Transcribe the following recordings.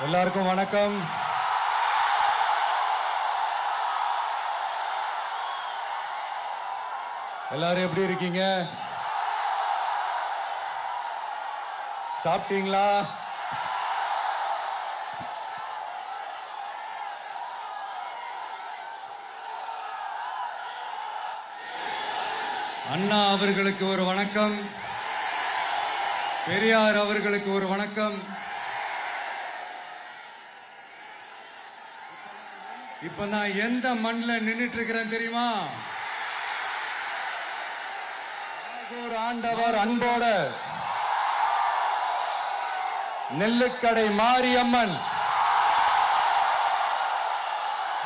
எல்லாருக்கும் வணக்கம். எல்லாரும் எப்படி இருக்கீங்க? சாப்பிட்டீங்களா? அண்ணா அவர்களுக்கு ஒரு வணக்கம், பெரியார் அவர்களுக்கு ஒரு வணக்கம். இப்ப நான் எந்த மண்ணில் நின்றுட்டு இருக்கிறேன் தெரியுமா? ஒரு ஆண்டவர் அன்போட நெல்லுக்கடை மாரியம்மன்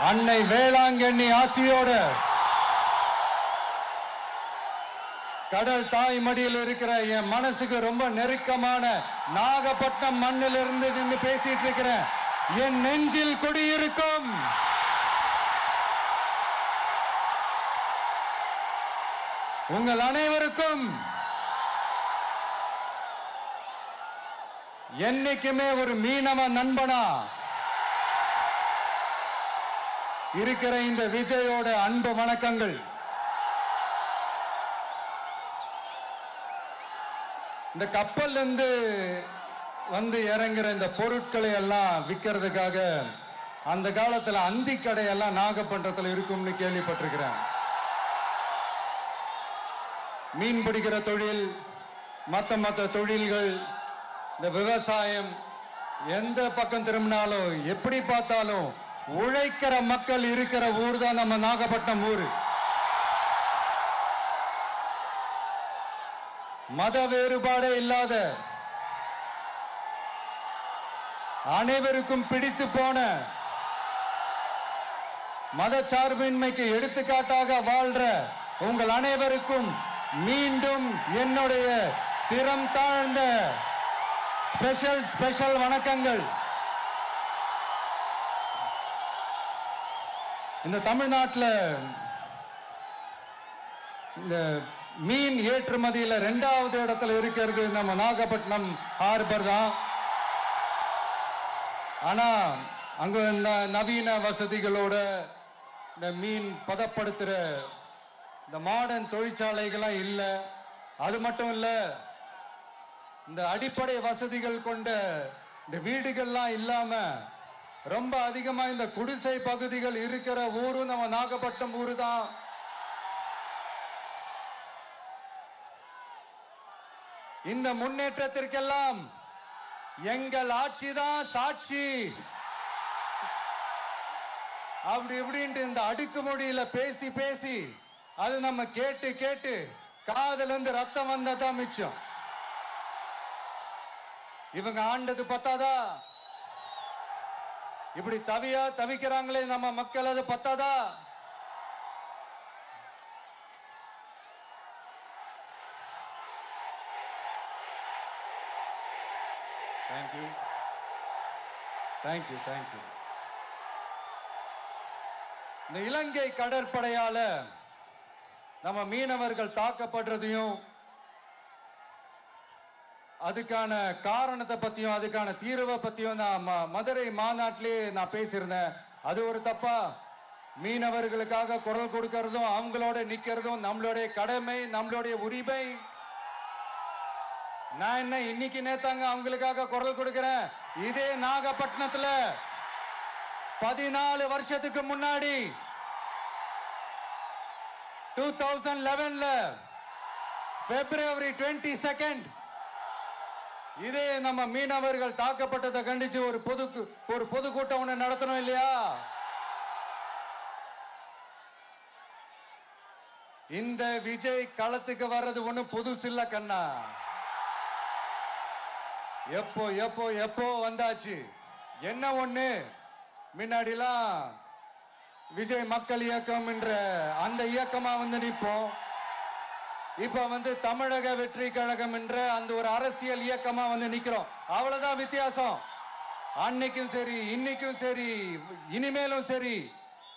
அன்னை வேளாங்கண்ணி ஆசியோட கடல் தாய் மடியில் இருக்கிற என் மனசுக்கு ரொம்ப நெருக்கமான நாகப்பட்டினம் மண்ணில் இருந்து நின்று பேசிட்டு இருக்கிறேன். என் நெஞ்சில் குடியிருக்கும் உங்கள் அனைவருக்கும் என்னைக்குமே ஒரு மீனவ நண்பனா இருக்கிற இந்த விஜயோட அன்பு வணக்கங்கள். இந்த கப்பல் இருந்து வந்து இறங்குற இந்த பொருட்களை எல்லாம் விற்கிறதுக்காக அந்த காலத்துல அந்தி கடையெல்லாம் நாகப்பட்டினத்தில் இருக்கும்னு கேள்விப்பட்டிருக்கிறேன். மீன் பிடிக்கிற தொழில், மற்ற தொழில்கள், இந்த விவசாயம், எந்த பக்கம் திரும்பினாலும் எப்படி பார்த்தாலும் உழைக்கிற மக்கள் இருக்கிற ஊர் தான் நம்ம நாகப்பட்டினம் ஊர். மத வேறுபாடே இல்லாத அனைவருக்கும் பிடித்து போன மதச்சார்பின்மைக்கு எடுத்துக்காட்டாக வாழ்ற உங்கள் அனைவருக்கும் மீண்டும் என்னுடைய சிரம் தாழ்ந்த ஸ்பெஷல் வணக்கங்கள். இந்த தமிழ்நாட்டில் இந்த மீன் ஏற்றுமதியில் 2வது இடத்துல இருக்கிறது நம்ம நாகப்பட்டினம் ஹார்பர் தான். ஆனா அங்க நவீன வசதிகளோட இந்த மீன் பதப்படுத்துற இந்த மாடர்ன் தொழிற்சாலைகள்லாம் இல்லை. அது மட்டும் இல்ல, இந்த அடிப்படை வசதிகள் கொண்ட இந்த வீடுகள்லாம் இல்லாம ரொம்ப அதிகமா இந்த குடிசை பகுதிகள் இருக்கிற ஊரும் நம்ம நாகப்பட்டினம் ஊரு தான். இந்த முன்னேற்றத்திற்கெல்லாம் எங்கள் ஆட்சிதான் சாட்சி. அப்படி இப்படின்ட்டு இந்த அடுக்குமொழியில பேசி அது நம்ம கேட்டு காதுல இருந்து ரத்தம் வந்ததான் மிச்சம். இவங்க ஆண்டது பத்தாதா? இப்படி தவிக்கிறாங்களே நம்ம மக்கள், அது பத்தாதா? தேங்க்யூ. இந்த இலங்கை கடற்படையால நம்ம மீனவர்கள் தாக்கப்படுறதையும் அதுக்கான காரணத்தை பத்தியும் அதுக்கான தீர்வை பத்தியும் நான் மதுரை மாநாட்டிலே நான் பேசியிருந்தேன். அது ஒரு தப்பா? மீனவர்களுக்காக குரல் கொடுக்கறதும் அவங்களோட நிக்கிறதும் நம்மளுடைய கடமை, நம்மளுடைய உரிமை. நான் என்ன இன்னைக்கு நேத்தாங்க அவங்களுக்காக குரல் கொடுக்கிறேன். இதே நாகப்பட்டினத்துல 14 வருஷத்துக்கு முன்னாடி 2011 February 22 இதே நம்ம மீனவர்கள் தாக்கப்பட்டதை கண்டிச்சு ஒரு பொதுக்கூட்டம் ஒண்ணு நடத்தணும் இல்லையா? இந்த விஜய் களத்துக்கு வர்றது ஒண்ணு புதுசு இல்ல கண்ணா. எப்போ வந்தாச்சு. என்ன ஒண்ணு, முன்னாடிலாம் விஜய் மக்கள் இயக்கம் என்ற அந்த இயக்கமா வந்து நிற்போம். இப்ப தமிழக வெற்றி கழகம் என்ற அந்த ஒரு அரசியல் இயக்கமா வந்து நிக்கிறோம். அவ்வளவுதான் வித்தியாசம். அன்னைக்கும் சரி, இன்னைக்கும் சரி, இனிமேலும் சரி,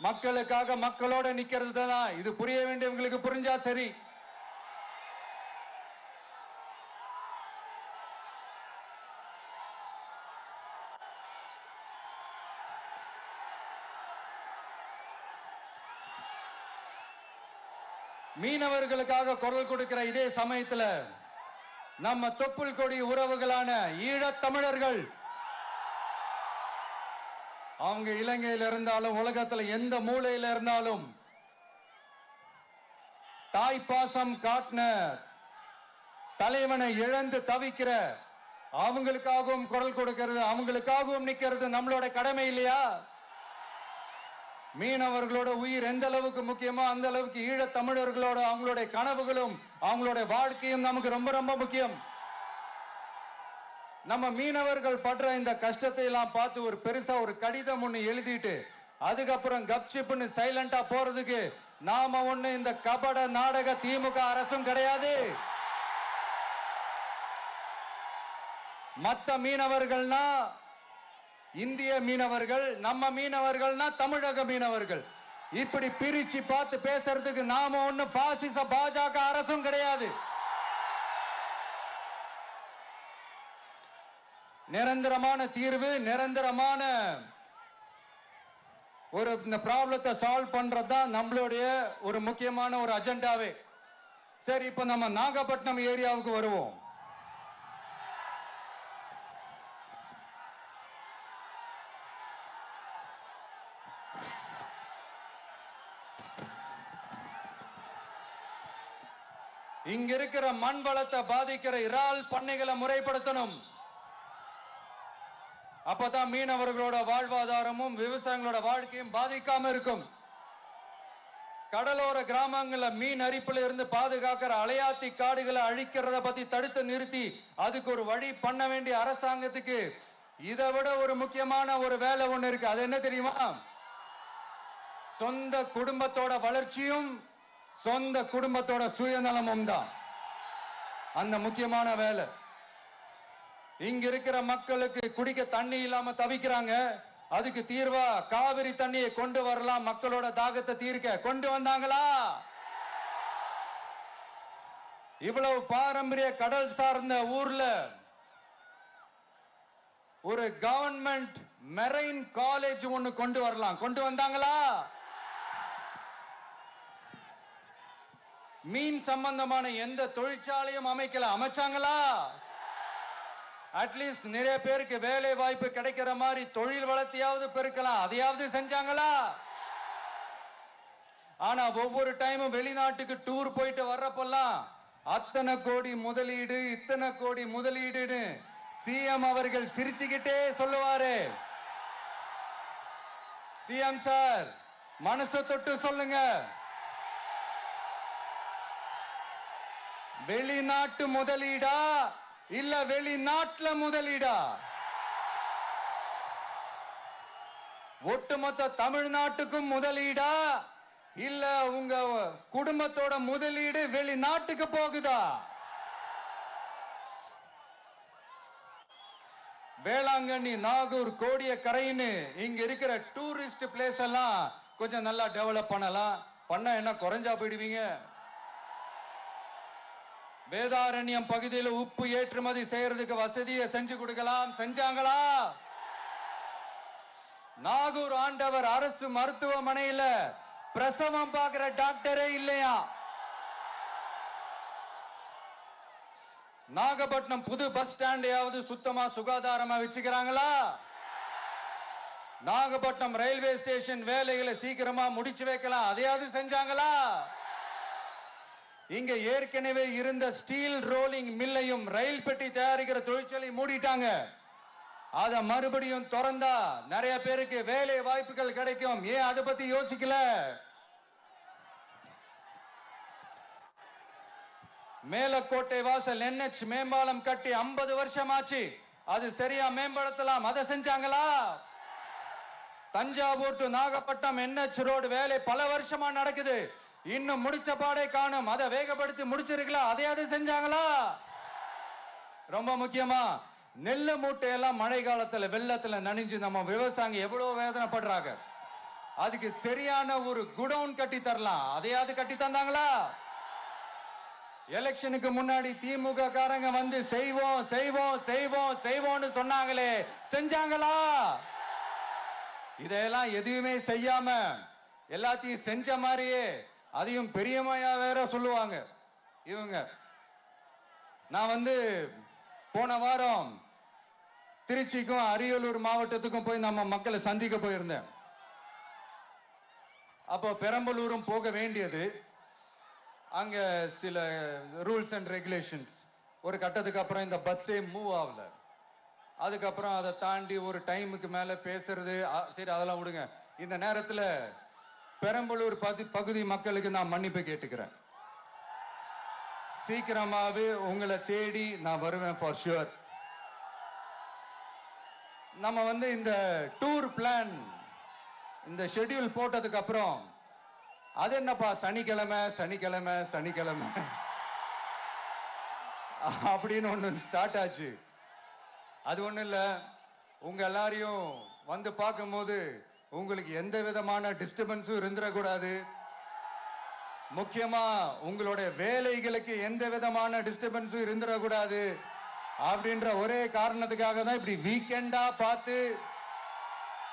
மக்களுக்காக மக்களோட நிக்கிறது தான். இது புரிய வேண்டியவங்களுக்கு புரிஞ்சா சரி. மீனவர்களுக்காக குரல் கொடுக்கிற இதே சமயத்துல நம்ம தொப்புள் கொடி உறவுகளான ஈழத் தமிழர்கள், அவங்க இலங்கையில் இருந்தாலும் உலகத்துல எந்த மூலையில இருந்தாலும் தாய்ப்பாசம் காட்டின தலைவனை இழந்து தவிக்கிற அவங்களுக்காகவும் குரல் கொடுக்கிறது, அவங்களுக்காகவும் நிக்கிறது நம்மளோட கடமை இல்லையா? மீனவர்களோட உயிர் எந்த அளவுக்கு முக்கியமோ அந்த அளவுக்கு ஈழத் தமிழர்களோட அவங்களுடைய கனவுகளும் அவங்களுடைய வாழ்க்கையும் நமக்கு ரொம்ப ரொம்ப முக்கியம். நம்ம மீனவர்கள் படுற இந்த கஷ்டத்தை எல்லாம் பார்த்து ஒரு பெருசா ஒரு கடிதம் ஒண்ணு எழுதிட்டு அதுக்கப்புறம் கப்சிப்னு சைலண்டா போறதுக்கு நாம ஒண்ணு இந்த கபட நாடக திமுக அரசும் கிடையாது. மத்த மீனவர்கள்னா இந்திய மீனவர்கள், நம்ம மீனவர்கள்னா தமிழக மீனவர்கள், இப்படி பிரிச்சு பார்த்து பேசுறதுக்கு நாம ஒண்ணு பாசிச பாஜக அரசும் கிடையாது. நிரந்தரமான தீர்வு, நிரந்தரமான ஒரு இந்த ப்ராப்ளத்தை சால்வ் பண்றதுதான் நம்மளுடைய ஒரு முக்கியமான ஒரு அஜெண்டாவே. சரி, இப்ப நம்ம நாகப்பட்டினம் ஏரியாவுக்கு வருவோம். இங்க இருக்கிற மண் வளத்தை பாதிக்கிற இறால் பண்ணைகளை முறைப்படுத்தணும். அப்பதான் மீனவர்களோட வாழ்வாதாரமும் விவசாயிகளோட வாழ்க்கையும் பாதிக்காம இருக்கும். கடலோர கிராமங்கள்ல மீன் அரிப்புல இருந்து பாதுகாக்கிற அலையாத்தி காடுகளை அழிக்கிறத பத்தி தடுத்து நிறுத்தி அதுக்கு ஒரு வழி பண்ண வேண்டிய அரசாங்கத்துக்கு இதை விட ஒரு முக்கியமான ஒரு வேலை ஒண்ணு இருக்கு. அது என்ன தெரியுமா? சொந்த குடும்பத்தோட வளர்ச்சியும் சொந்த குடும்பத்தோட சுயநலமும் தான் அந்த முக்கியமான வேலை. இங்க இருக்கிற மக்களுக்கு குடிக்க தண்ணி இல்லாம தவிக்கிறாங்க. அதுக்கு தீர்வா காவிரி தண்ணியை கொண்டு வரலாம், மக்களோட தாகத்தை தீர்க்க. கொண்டு வந்தாங்களா? இவ்வளவு பாரம்பரிய கடல் சார்ந்த ஊர்ல ஒரு கவர்மெண்ட் மெரைன் காலேஜ் ஒன்னு கொண்டு வரலாம். கொண்டு வந்தாங்களா? மீன் சம்பந்தமான எந்த தொழிற்சாலையும் அமைக்கல. அமைச்சாங்களா? அட்லீஸ்ட் நிறைய பேருக்கு வேலை வாய்ப்பு கிடைக்கிற மாதிரி தொழில் வளர்த்தியாவது பெருக்கலாம், அதையாவது செஞ்சாங்களா? ஆனா ஒவ்வொரு டைமும் வெளிநாட்டுக்கு டூர் போயிட்டு வர்றப்பெல்லாம் அத்தனை கோடி முதலீடு, இத்தனை கோடி முதலீடுன்னு சிஎம் அவர்கள் சிரிச்சுக்கிட்டே சொல்லுவாரு. சிஎம் சார், மனசை தொட்டு சொல்லுங்க, வெளிநாட்டு முதலீடா இல்ல வெளிநாட்டுல முதலீடா? ஒட்டுமொத்த தமிழ்நாட்டுக்கும் முதலீடா இல்ல உங்க குடும்பத்தோட முதலீடு வெளிநாட்டுக்கு போகுதா? வேளாங்கண்ணி, நாகூர், கோடியக்கரைன்னு இங்க இருக்கிற டூரிஸ்ட் பிளேஸ் எல்லாம் கொஞ்சம் நல்லா டெவலப் பண்ணலாம். பண்ண என்ன குறைஞ்சா போயிடுவீங்க? வேதாரண்யம் பகுதியில் உப்பு ஏற்றுமதி செய்யறதுக்கு வசதியை செஞ்சு கொடுக்கலாம். செஞ்சாங்களா? நாகூர் ஆண்டவர் அரசு மருத்துவமனையில பிரசவம் பார்க்கிற டாக்டரே இல்லையா? நாகப்பட்டினம் புது பஸ் ஸ்டாண்டையாவது சுத்தமா சுகாதாரமா வச்சுக்கிறாங்களா? நாகப்பட்டினம் ரயில்வே ஸ்டேஷன் வேலைகளை சீக்கிரமா முடிச்சு வைக்கலாம், அதையாவது செஞ்சாங்களா? இங்க ஏற்கனவே இருந்த ஸ்டீல் ரோலிங் மில்லையும் ரயில் பெட்டி தயாரிக்கிற தொழிற்சாலை மூடிட்டாங்க. அத மறுபடியும் திறந்தா நிறைய பேருக்கு வேலை வாய்ப்புகள் கிடைக்கும். ஏன் அதை பத்தி யோசிக்கல? மேலக்கோட்டை வாசல் NH மேம்பாலம் கட்டி 50 வருஷம் ஆச்சு, அது சரியா மேம்படுத்தலாம், அதை செஞ்சாங்களா? Thanjavur to Nagapattinam NH road வேலை பல வருஷமா நடக்குது, இன்னும் முடிச்ச பாடே காணும், அதை வேகப்படுத்தி முடிச்சிருக்கலாம், அதையாவது செஞ்சாங்களா? ரொம்ப முக்கியமா நெல்லு மூட்டையெல்லாம் மழை காலத்துல வெள்ளத்துல நனைஞ்சு நம்ம விவசாயிங்க எவ்வளவு வேதனைப்படுறாங்க. அதுக்கு சரியான ஒரு குடவுன் கட்டி தரலாம், அதையாவது கட்டி தந்தாங்களா? எலெக்ஷனுக்கு முன்னாடி திமுக காரங்க வந்து செய்வோம் செய்வோம் செய்வோம் செய்வோம்னு சொன்னாங்களே, செஞ்சாங்களா? இதெல்லாம் எதுவுமே செய்யாம எல்லாத்தையும் செஞ்ச மாதிரியே அதையும் பெரியமையா வேற சொல்லுவாங்க இவங்க. நான் போன வாரம் திருச்சிக்கும் அரியலூர் மாவட்டத்துக்கும் போய் நம்ம மக்களை சந்திக்க போயிருந்தேன். அப்போ பெரம்பலூரும் போக வேண்டியது. அங்க சில ரூல்ஸ் அண்ட் ரெகுலேஷன்ஸ், ஒரு கட்டத்துக்கு அப்புறம் இந்த பஸ்ஸே மூவ் ஆகல. அதுக்கப்புறம் அதை தாண்டி ஒரு டைமுக்கு மேல பேசுறது, சரி அதெல்லாம் விடுங்க. இந்த நேரத்தில் பெரம்பலூர் பகுதி மக்களுக்கு நான் மன்னிப்பு கேட்டுக்கிறேன். சீக்கிரமாவே உங்களை தேடி நான் வருவேன் ஃபார் ஷுவர். நம்ம இந்த டூர் பிளான், இந்த ஷெட்யூல் போட்டதுக்கு அப்புறம் அது என்னப்பா சனிக்கிழமை சனிக்கிழமை சனிக்கிழமை அப்படின்னு ஒன்று ஸ்டார்ட் ஆச்சு. அது ஒன்றும் இல்லை, உங்க எல்லாரையும் பார்க்கும்போது உங்களுக்கு எந்த விதமான டிஸ்டர்பன்ஸும் இருந்துடக்கூடாது. முக்கியமா உங்களுடைய வேலைகளுக்கு எந்த விதமான டிஸ்டர்பன்ஸும் இருந்துடக்கூடாது அப்படின்ற ஒரே காரணத்துக்காக தான் இப்படி வீக்கெண்டா பார்த்து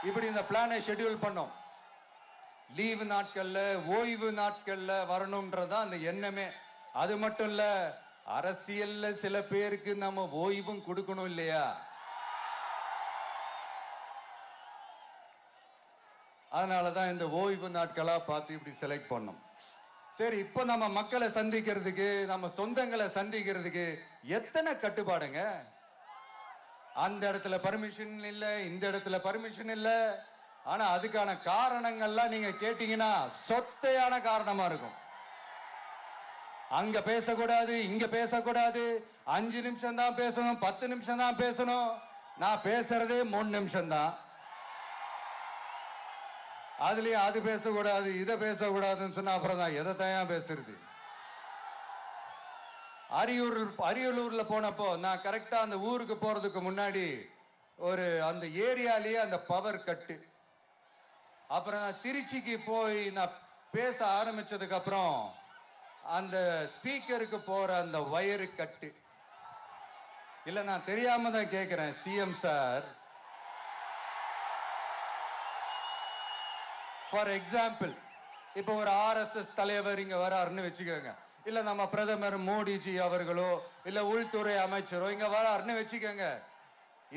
இப்படி இந்த பிளானை ஷெட்யூல் பண்ணோம். லீவு நாட்கள்ல, ஓய்வு நாட்கள்ல வரணும்ன்றதான் அந்த எண்ணமே. அது மட்டும் இல்ல, அரசியல்ல சில பேருக்கு நம்ம ஓய்வும் கொடுக்கணும் இல்லையா? அதனாலதான் இந்த ஓய்வு நாட்களா பார்த்து இப்படி செலக்ட் பண்ணோம். சரி, இப்போ நம்ம மக்களை சந்திக்கிறதுக்கு, நம்ம சொந்தங்களை சந்திக்கிறதுக்கு எத்தனை கட்டுப்பாடுங்க. அந்த இடத்துல பர்மிஷன் இல்ல, இந்த இடத்துல பர்மிஷன் இல்ல. ஆனா அதுக்கான காரணங்கள்லாம் நீங்க கேட்டீங்கன்னா சொத்தையான காரணமா இருக்கும். அங்க பேசக்கூடாது, இங்க பேசக்கூடாது, 5 நிமிஷம் தான் பேசணும், 10 நிமிஷம் தான் பேசணும். நான் பேசுறதே 3 நிமிஷம் தான். அதுலயும் அது பேசக்கூடாது, இதை பேசக்கூடாதுன்னு சொன்னா அப்புறம் தான் எதை தான் பேசுறது. அரியலூர்ல போனப்போ நான் கரெக்டா அந்த ஊருக்கு போறதுக்கு முன்னாடி அந்த ஏரியாலேயே அந்த பவர் கட்டு. அப்புறம் நான் திருச்சிக்கு போய் நான் பேச ஆரம்பிச்சதுக்கு அப்புறம் அந்த ஸ்பீக்கருக்கு போற அந்த வயரு கட்டு. இல்ல, நான் தெரியாம தான் கேட்கிறேன் சிஎம் சார். ஃபார் எக்ஸாம்பிள், இப்போ ஒரு ஆர்எஸ்எஸ் தலைவர் இங்க வராருன்னு வச்சுக்கோங்க, இல்ல நம்ம பிரதமர் மோடிஜி அவர்களோ இல்ல உள்துறை அமைச்சரோ இங்க வராருன்னு வச்சுக்கோங்க.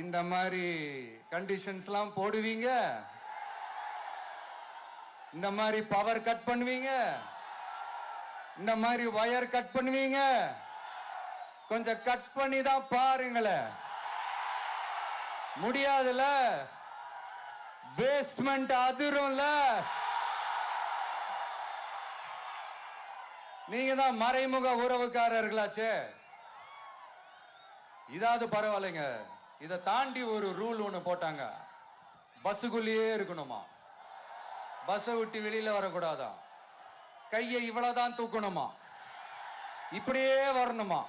இந்த மாதிரி கண்டிஷன்ஸ்லாம் போடுவீங்க, இந்த மாதிரி பவர் கட் பண்ணுவீங்க, இந்த மாதிரி வயர் கட் பண்ணுவீங்க. கொஞ்சம் கட் பண்ணி தான் பாருங்களேன். முடியாதுல, பேஸ்மெண்ட் அதிரும்ல. நீங்க தான் மறைமுக உறவுக்காரர்களாச்சே. இதாவது பரவாயில்லைங்க. இதை தாண்டி ஒரு ரூல் ஒண்ணு போட்டாங்க, பஸ்ஸுக்குள்ளேயே இருக்கணுமா, பஸ்ஸை விட்டு வெளியில வரக்கூடாதா, கையை இவ்வளவுதான் தூக்கணுமா, இப்படியே வரணுமா,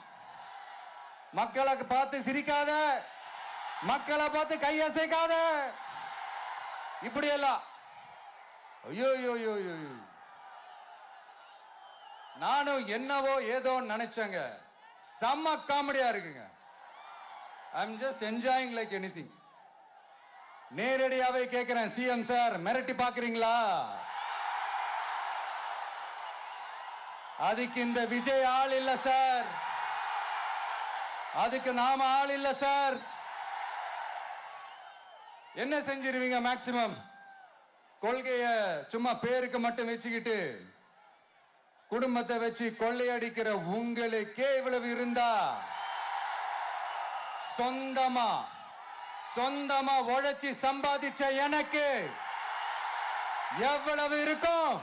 மக்களை பார்த்து சிரிக்காத, மக்களை பார்த்து கையசைக்காத, இப்படியெல்லாம். ஐயோ ஐயோ ஐயோ, நானும் என்னவோ ஏதோ நினைச்சேங்க. செம்ம காமெடியா இருக்குங்க. I am just enjoying like anything. நேரடியாவே கேட்கிறேன், சிஎம் சார் மிரட்டி பாக்குறீங்களா? அதுக்கு இந்த விஜய் ஆள் இல்ல சார், அதுக்கு நாம ஆள் இல்ல சார். என்ன செஞ்சிருவீங்க? மேக்சிமம் கொள்கைய சும்மா பேருக்கு மட்டும் வச்சுக்கிட்டு குடும்பத்தை வச்சு கொள்ளையடிக்கிற உங்களுக்கே இவ்வளவு இருந்தா, சொந்தமா உழைச்சி சம்பாதிச்ச எனக்கு எவ்வளவு இருக்கும்?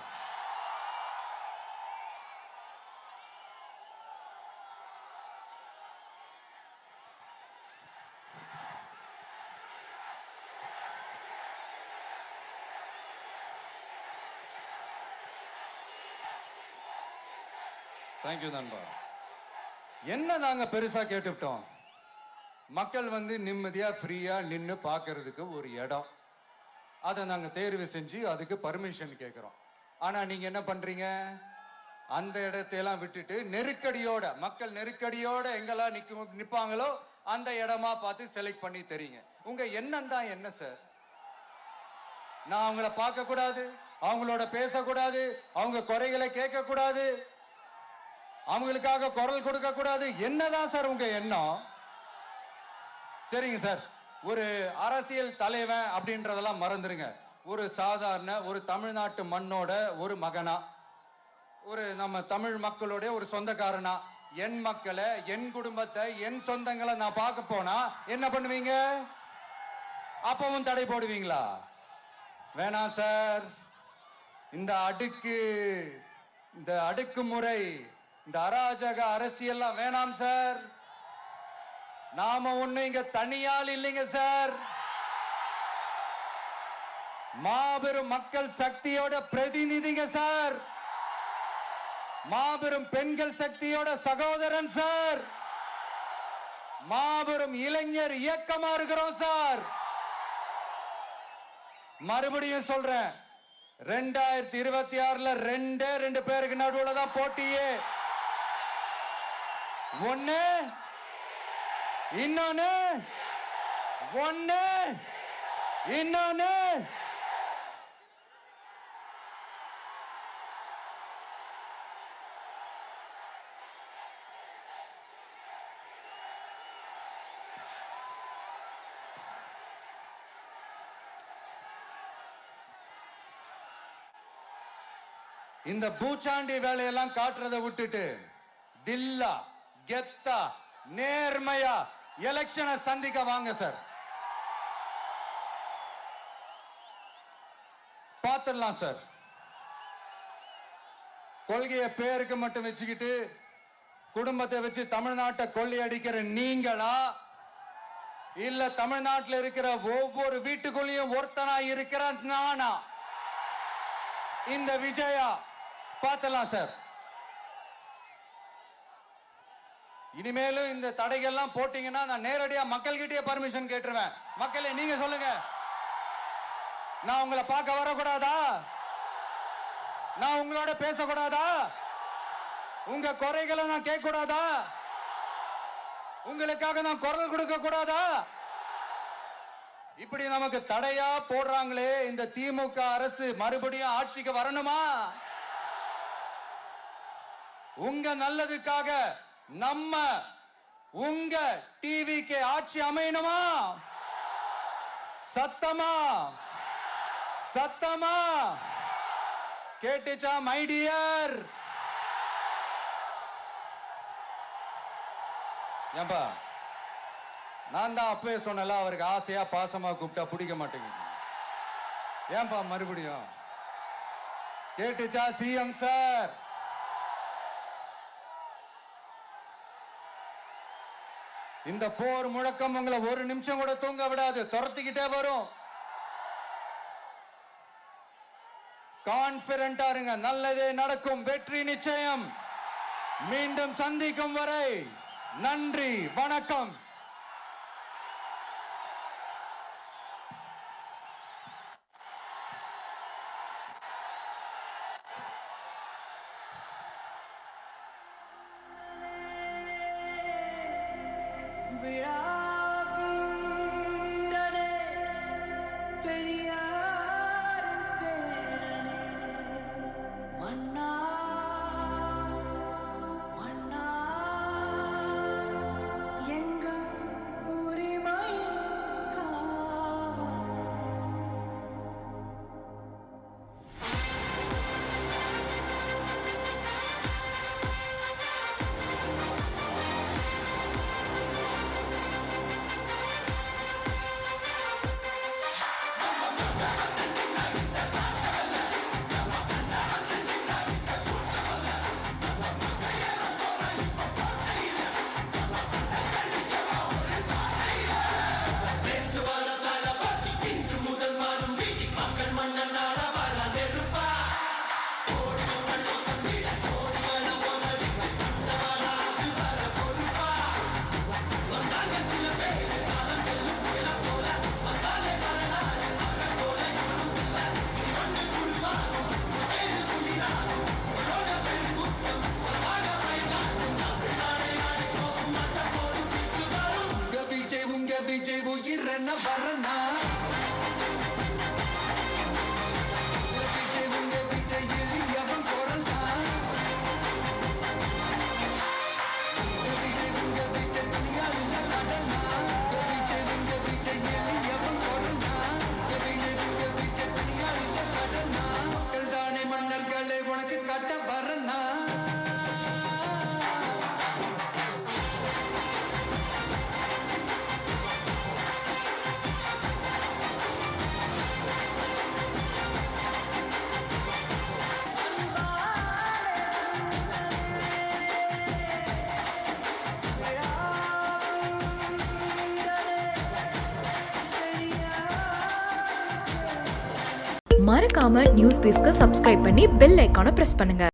தேங்க்யூ நண்பா. என்ன நாங்க பெருசா கேட்டுவிட்டோம்? மக்கள் நிம்மதியா ஃப்ரீயா நின்று பார்க்கறதுக்கு ஒரு இடம், அதை நாங்க தேர்வு செஞ்சு அதுக்கு பர்மிஷன் கேட்கிறோம். ஆனா நீங்க என்ன பண்றீங்க? அந்த இடத்தையெல்லாம் விட்டுட்டு நெருக்கடியோட, மக்கள் நெருக்கடியோட எங்கெல்லாம் நிப்பாங்களோ அந்த இடமா பார்த்து செலக்ட் பண்ணி தெரியுங்க. உங்க எண்ணம் தான் என்ன சார்? நான் அவங்கள பார்க்க கூடாது, அவங்களோட பேசக்கூடாது, அவங்க குறைகளை கேட்க கூடாது, அவங்களுக்காக குரல் கொடுக்க கூடாது. என்னதான் சார் உங்க எண்ணம்? சரிங்க சார், ஒரு அரசியல் தலைவன் அப்படின்றதெல்லாம் மறந்துருங்க. ஒரு சாதாரண ஒரு தமிழ்நாட்டு மண்ணோட ஒரு மகனா, ஒரு நம்ம தமிழ் மக்களுடைய ஒரு சொந்தக்காரனா, என் மக்களை, என் குடும்பத்தை, என் சொந்தங்களை நான் பார்க்க போனா என்ன பண்ணுவீங்க? அப்பவும் தடை போடுவீங்களா? வேணாம் சார். இந்த அடுக்குமுறை, இந்த அராஜக அரசியல்லாம் வேணாம் சார். நாம ஒண்ணு இங்க தனியால் இல்லைங்க சார். மாபெரும் மக்கள் சக்தியோட பிரதிநிதிங்க சார். மாபெரும் பெண்கள் சக்தியோட சகோதரன் சார். மாபெரும் இளைஞர் இயக்கமா இருக்கிறோம் சார். மறுபடியும் சொல்றேன், 2026 ரெண்டு பேருக்கு நடுவுல தான் போட்டியே. ஒண்ணு இன்னொன்னு இந்த பூச்சாண்டி வேலையெல்லாம் காட்டுறதை விட்டுட்டு தில்லா கெத்தா நேர்மையா எலெக்ஷனை சந்திக்க வாங்க சார். பார்த்துடலாம் சார். கொள்கையை பேருக்கு மட்டும் வச்சுக்கிட்டு குடும்பத்தை வச்சு தமிழ்நாட்டை கொள்ளையடிக்கிற நீங்களா, இல்ல தமிழ்நாட்டில் இருக்கிற ஒவ்வொரு வீட்டுக்குள்ளேயும் ஒருத்தனா இருக்கிற நானா, இந்த விஜயா? பார்த்துடலாம் சார். இனிமேலும் இந்த தடைகள்லாம் போட்டீங்கன்னா நான் நேரடியா மக்கள்கிட்டயே பர்மிஷன் கேட்டுருவேன். மக்களே நீங்க சொல்லுங்க, நான் உங்களை பார்க்க வரக்கூடாதா? நான் உங்களோட பேசக்கூடாதா? உங்க குறைகளை நான் கேட்க கூடாதா? உங்களுக்காக நான் குரல் கொடுக்க கூடாதா? இப்படி நமக்கு தடையா போடுறாங்களே, இந்த திமுக அரசு மறுபடியும் ஆட்சிக்கு வரணுமா? உங்க நல்லதுக்காக நம்ம உங்க டிவிக்கு ஆட்சி அமையணுமா? சத்தமா சத்தமா கேட்டுச்சா மை டியர்? ஏன்பா, நான் தான் அப்பவே சொன்னல, அவருக்கு ஆசையா பாசமா கூப்பிட்டா பிடிக்க மாட்டேங்குது. ஏன்பா மறுபடியும்? கேட்டுச்சா சிஎம் சார்? இந்த போர் முழக்கம் உங்களை ஒரு நிமிஷம் கூட தூங்க விடாது, துரத்திக்கிட்டே வரும். கான்பிடண்டா இருங்க, நல்லதே நடக்கும், வெற்றி நிச்சயம். மீண்டும் சந்திக்கும் வரை நன்றி, வணக்கம். விஜய் உயிரன வரனா, விஜய் மறக்காம நியூஸ் பேஸ்க்கு சப்ஸ்கிரைப் பண்ணி பெல் ஐக்கானை பிரஸ் பண்ணுங்க.